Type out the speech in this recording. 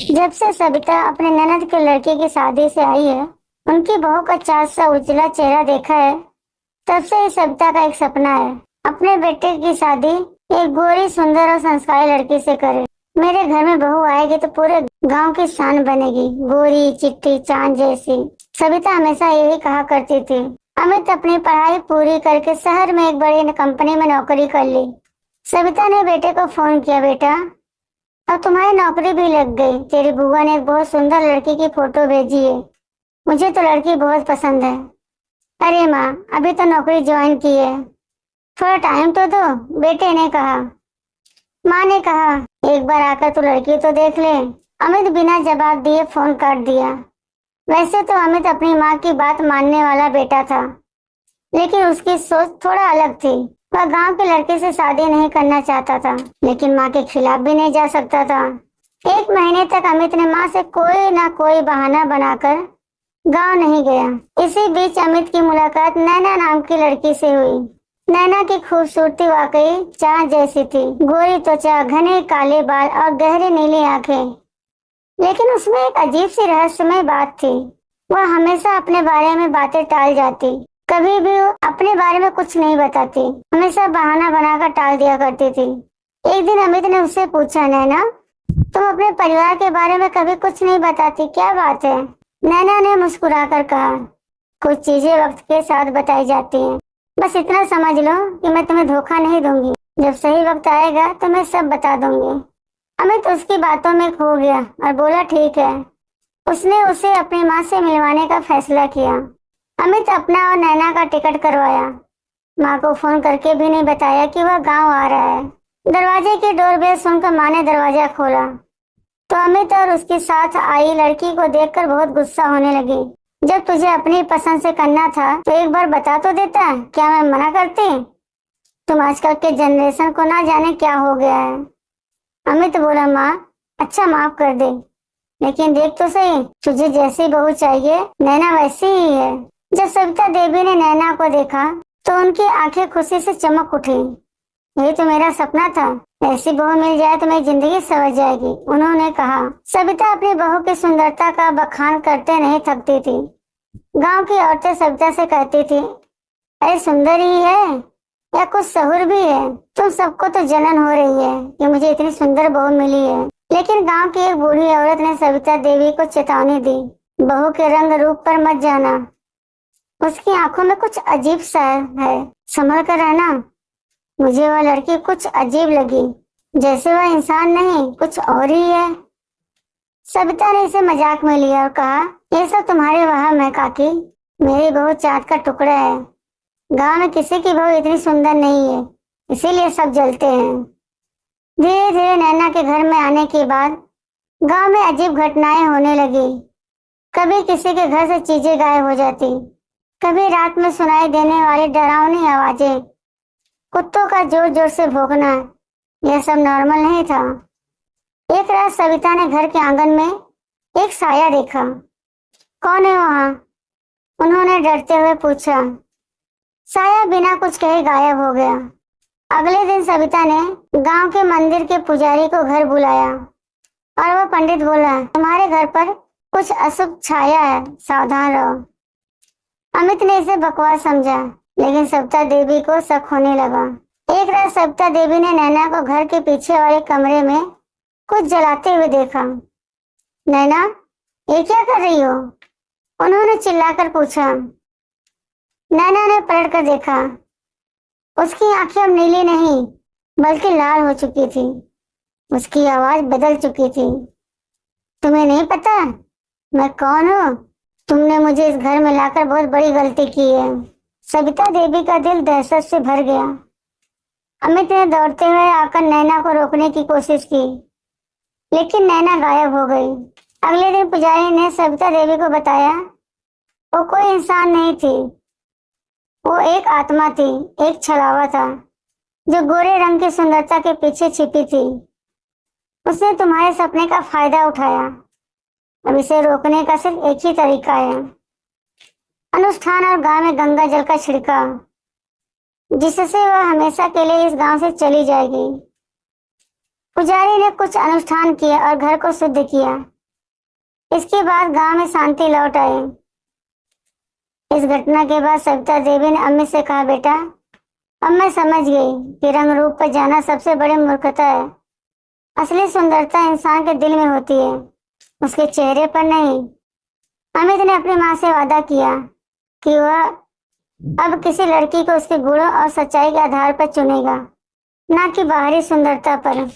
जब से सविता अपने ननद के लड़के की शादी से आई है, उनकी बहू का चाँद सा उजला चेहरा देखा है। तब से ही सविता का एक सपना है, अपने बेटे की शादी एक गोरी सुंदर और संस्कारी लड़की से करे। मेरे घर में बहू आएगी तो पूरे गांव की शान बनेगी, गोरी चिट्टी चांद जैसी। सविता हमेशा यही कहा करती थी। अमित अपनी पढ़ाई पूरी करके शहर में एक बड़ी कंपनी में नौकरी कर ली। सविता ने बेटे को फोन किया, बेटा अब तुम्हारी नौकरी भी लग गई। तेरी बुआ ने एक बहुत सुंदर लड़की की फोटो भेजी है, मुझे तो लड़की बहुत पसंद है। अरे माँ, अभी तो नौकरी ज्वाइन की है, थोड़ा टाइम तो दो, बेटे ने कहा। माँ ने कहा एक बार आकर तू लड़की तो देख ले। अमित बिना जवाब दिए फोन काट दिया। वैसे तो अमित अपनी माँ की बात मानने वाला बेटा था, लेकिन उसकी सोच थोड़ा अलग थी। वह गांव के लड़के से शादी नहीं करना चाहता था, लेकिन माँ के खिलाफ भी नहीं जा सकता था। एक महीने तक अमित ने माँ से कोई ना कोई बहाना बनाकर गांव नहीं गया। इसी बीच अमित की मुलाकात नैना नाम की लड़की से हुई। नैना की खूबसूरती वाकई चाँद जैसी थी, गोरी त्वचा, घने काले बाल और गहरी नीली आंखें। लेकिन उसमें एक अजीब सी रहस्यमय बात थी। वह हमेशा अपने बारे में बातें टाल जाती, कभी भी अपने बारे में कुछ नहीं बताती, हमेशा बहाना बनाकर टाल दिया करती थी। एक दिन अमित ने उससे पूछा, नैना तुम अपने परिवार के बारे में कभी कुछ नहीं बताती, क्या बात है? नैना ने मुस्कुराकर कहा, कुछ चीजें वक्त के साथ बताई जाती हैं, बस इतना समझ लो कि मैं तुम्हें धोखा नहीं दूंगी। जब सही वक्त आएगा तो मैं सब बता दूंगी। अमित उसकी बातों में खो गया और बोला, ठीक है। उसने उसे अपनी माँ से मिलवाने का फैसला किया। अमित अपना और नैना का टिकट करवाया। माँ को फोन करके भी नहीं बताया कि वह गांव आ रहा है। दरवाजे की डोरबेल सुनकर माँ ने दरवाजा खोला तो अमित और उसके साथ आई लड़की को देखकर बहुत गुस्सा होने लगी। जब तुझे अपनी पसंद से करना था तो एक बार बता तो देता, क्या मैं मना करती? तुम आजकल के जनरेशन को ना जाने क्या हो गया है। अमित बोला, माँ अच्छा माफ कर दे, लेकिन देख तो सही, तुझे जैसी बहू चाहिए नैना वैसी ही है। जब सविता देवी ने नैना को देखा तो उनकी आंखें खुशी से चमक उठी। यही तो मेरा सपना था, ऐसी बहू मिल जाए तो मेरी जिंदगी संवर जाएगी, उन्होंने कहा। सविता अपनी बहू की सुंदरता का बखान करते नहीं थकती थी। गांव की औरतें सविता से कहती थी, अरे सुंदर ही है या कुछ सहूर भी है, तुम सबको तो जलन हो रही है कि मुझे इतनी सुंदर बहू मिली है। लेकिन गांव की एक बूढ़ी औरत ने सविता देवी को चेतावनी दी, बहू के रंग रूप पर मत जाना, उसकी आंखों में कुछ अजीब सा है, संभल कर रहना। मुझे वह लड़की कुछ अजीब लगी, जैसे वह इंसान नहीं कुछ और ही है। सविता ने इसे मजाक में लिया और कहा, ये सब तुम्हारे वहम है काकी, मेरी बहू चाँद का टुकड़ा है। गांव में किसी की बहू इतनी सुंदर नहीं है, इसीलिए सब जलते हैं। धीरे धीरे नैना के घर में आने के बाद गांव में अजीब घटनाएं होने लगी। कभी किसी के घर से चीजें गायब हो जाती, कभी रात में सुनाई देने वाली डरावनी आवाजें, कुत्तों का जोर जोर से भौंकना, यह सब नॉर्मल नहीं था। एक रात सविता ने घर के आंगन में एक साया देखा। कौन है वहाँ? उन्होंने डरते हुए पूछा। साया बिना कुछ कहे गायब हो गया। अगले दिन सविता ने गांव के मंदिर के पुजारी को घर बुलाया और वह पंडित बोला, तुम्हारे घर पर कुछ अशुभ छाया है, सावधान रहो। अमित ने इसे बकवास समझा, लेकिन सविता देवी को शक होने लगा। एक रात सविता देवी ने नैना को घर के पीछे वाले कमरे में कुछ जलाते हुए देखा। नैना, ये क्या कर रही हो? उन्होंने चिल्लाकर पूछा। नैना ने पलट कर देखा। उसकी आंखें अब नीली नहीं बल्कि लाल हो चुकी थी। उसकी आवाज बदल चुकी थी। तुम्हें नहीं पता मैं कौन हूँ? तुमने मुझे इस घर में लाकर बहुत बड़ी गलती की है। सविता देवी का दिल दहशत से भर गया। अमित ने दौड़ते हुए आकर नैना को रोकने की कोशिश की, लेकिन नैना गायब हो गई। अगले दिन पुजारी ने सविता देवी को बताया, वो कोई इंसान नहीं थी, वो एक आत्मा थी, एक छलावा था जो गोरे रंग की सुंदरता के पीछे छिपी थी। उसने तुम्हारे सपने का फायदा उठाया। अब इसे रोकने का सिर्फ एक ही तरीका है, अनुष्ठान और गांव में गंगा जल का छिड़काव, जिससे वह हमेशा के लिए इस गांव से चली जाएगी। पुजारी ने कुछ अनुष्ठान किया और घर को शुद्ध किया। इसके बाद गांव में शांति लौट आई। इस घटना के बाद सविता देवी ने अम्मी से कहा, बेटा अब मैं समझ गई कि रंग रूप पर जाना सबसे बड़ी मूर्खता है। असली सुंदरता इंसान के दिल में होती है, उसके चेहरे पर नहीं। अमित ने अपनी माँ से वादा किया कि वह अब किसी लड़की को उसके गुणों और सच्चाई के आधार पर चुनेगा, ना कि बाहरी सुंदरता पर।